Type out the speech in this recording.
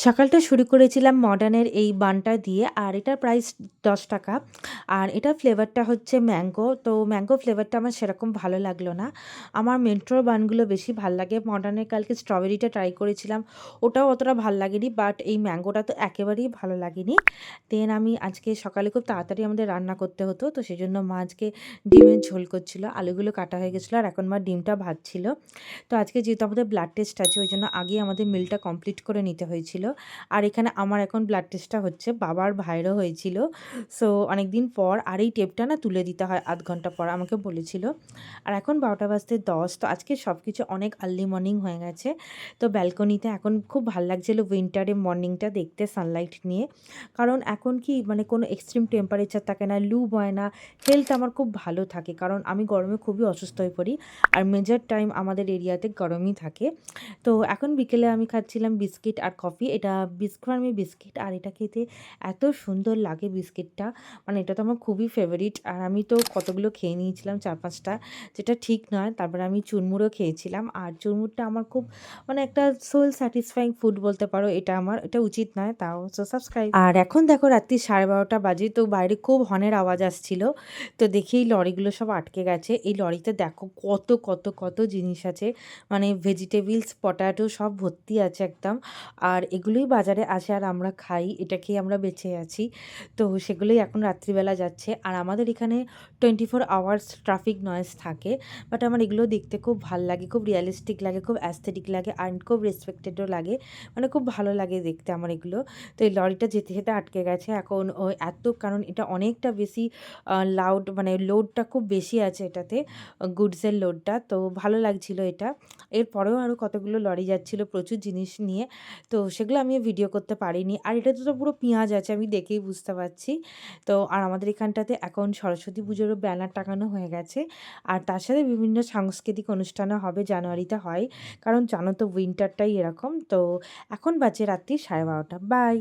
সকালটা শুরু করেছিলাম মডার্নের এই বানটা দিয়ে আর এটার প্রাইস ৳১০ আর এটার ফ্লেভারটা হচ্ছে ম্যাঙ্গো। তো ম্যাঙ্গো ফ্লেভারটা আমার সেরকম ভালো লাগলো না। আমার মেন্টোর বানগুলো বেশি ভাল লাগে। মডার্নের কালকে স্ট্রবেরিটা ট্রাই করেছিলাম। ওটাও অতটা ভাল লাগেনি। বাট এই ম্যাঙ্গোটা তো একেবারেই ভালো লাগেনি। দেন আমি আজকে সকালে খুব তাড়াতাড়ি আমাদের রান্না করতে হতো। তো সেজন্য মা আজকে ডিমের ঝোল করছিল। আলুগুলো কাটা হয়ে গেছিলো আর এখন মা ডিমটা ভাজছিল। তো আজকে যেহেতু আমাদের ব্লাড টেস্ট আছে ওইজন্য আগেই আমাদের মিলটা কমপ্লিট করে নিতে হয়েছিল। আর এখানে আমার এখন ব্লাড টেস্টটা হচ্ছে, বাবার ভাইয়েরও হয়েছিল। সো অনেকদিন পর আর এই টেপটা না তুলে দিতে হয় ০.৫ ঘন্টা পর আমাকে বলেছিল। আর এখন ১২টা বাজতে ১০। তো আজকে সবকিছু অনেক আর্লি মর্নিং হয়ে গেছে। তো ব্যালকনিতে এখন খুব ভাল লাগছিল উইন্টারে মর্নিংটা দেখতে সানলাইট নিয়ে। কারণ এখন কি মানে কোনো এক্সট্রিম টেম্পারেচার থাকে না, লু বয় না। হেলথ আমার খুব ভালো থাকে কারণ আমি গরমে খুবই অসুস্থ হয়ে পড়ি। আর মেজর টাইম আমাদের এরিয়াতে গরমই থাকে। তো এখন বিকেলে আমি খাচ্ছিলাম বিস্কিট আর কফি। এটা বিস্কুট বিস্কিট আর এটা খেতে এত সুন্দর লাগে বিস্কিটটা। মানে এটা তো আমার খুবই ফেভারিট। আর আমি তো কতগুলো খেয়ে নিয়েছিলাম ৪-৫ টা, যেটা ঠিক নয়। তারপরে আমি চুরমুরও খেয়েছিলাম। আর চুরমুরটা আমার খুব মানে একটা সোল স্যাটিসফাইং ফুড বলতে পারো এটা আমার। এটা উচিত নয় তাও। So subscribe. আর এখন দেখো রাত্রি 12:30 বাজে। তো বাইরে খুব হর্নের আওয়াজ আসছিল। তো দেখি এই লরিগুলো সব আটকে গেছে। এই লরিতে দেখো কত জিনিস আছে। মানে ভেজিটেবলস, পটাটো সব ভর্তি আছে একদম। আর এগুলোই বাজারে আসে আর আমরা খাই। এটা খেয়ে আমরা বেঁচে আছি। তো সেগুলোই এখন রাত্রিবেলা যাচ্ছে। আর আমাদের এখানে 24 আওয়ার্স ট্রাফিক নয়েজ থাকে। বাট আমার এগুলো দেখতে খুব ভাল লাগে, খুব রিয়ালিস্টিক লাগে, খুব অ্যাস্থেটিক লাগে আর খুব রেসপেক্টেডও লাগে। মানে খুব ভালো লাগে দেখতে আমার এগুলো। তো এই লরিটা যেতে আটকে গেছে। এখন এত কারণ এটা অনেকটা বেশি লাউড, মানে লোডটা খুব বেশি আছে এটাতে, গুডসের লোডটা। তো ভালো লাগছিল এটা। এরপরেও আরও কতগুলো লরি যাচ্ছিল প্রচুর জিনিস নিয়ে। তো সেগুলো আমি ভিডিও করতে পারিনি। আর এটাতে তো পুরো পেঁয়াজ আছে, আমি দেখেই বুঝতে পারছি। তো আর আমাদের এখানটাতে এখন সরস্বতী পুজোরও ব্যানার টাঙানো হয়ে গেছে। আর তার সাথে বিভিন্ন সাংস্কৃতিক অনুষ্ঠানও হবে, জানুয়ারিতে হয়। কারণ জানো তো উইন্টারটাই এরকম। তো এখন বাজে রাত্রি 12:30। বাই।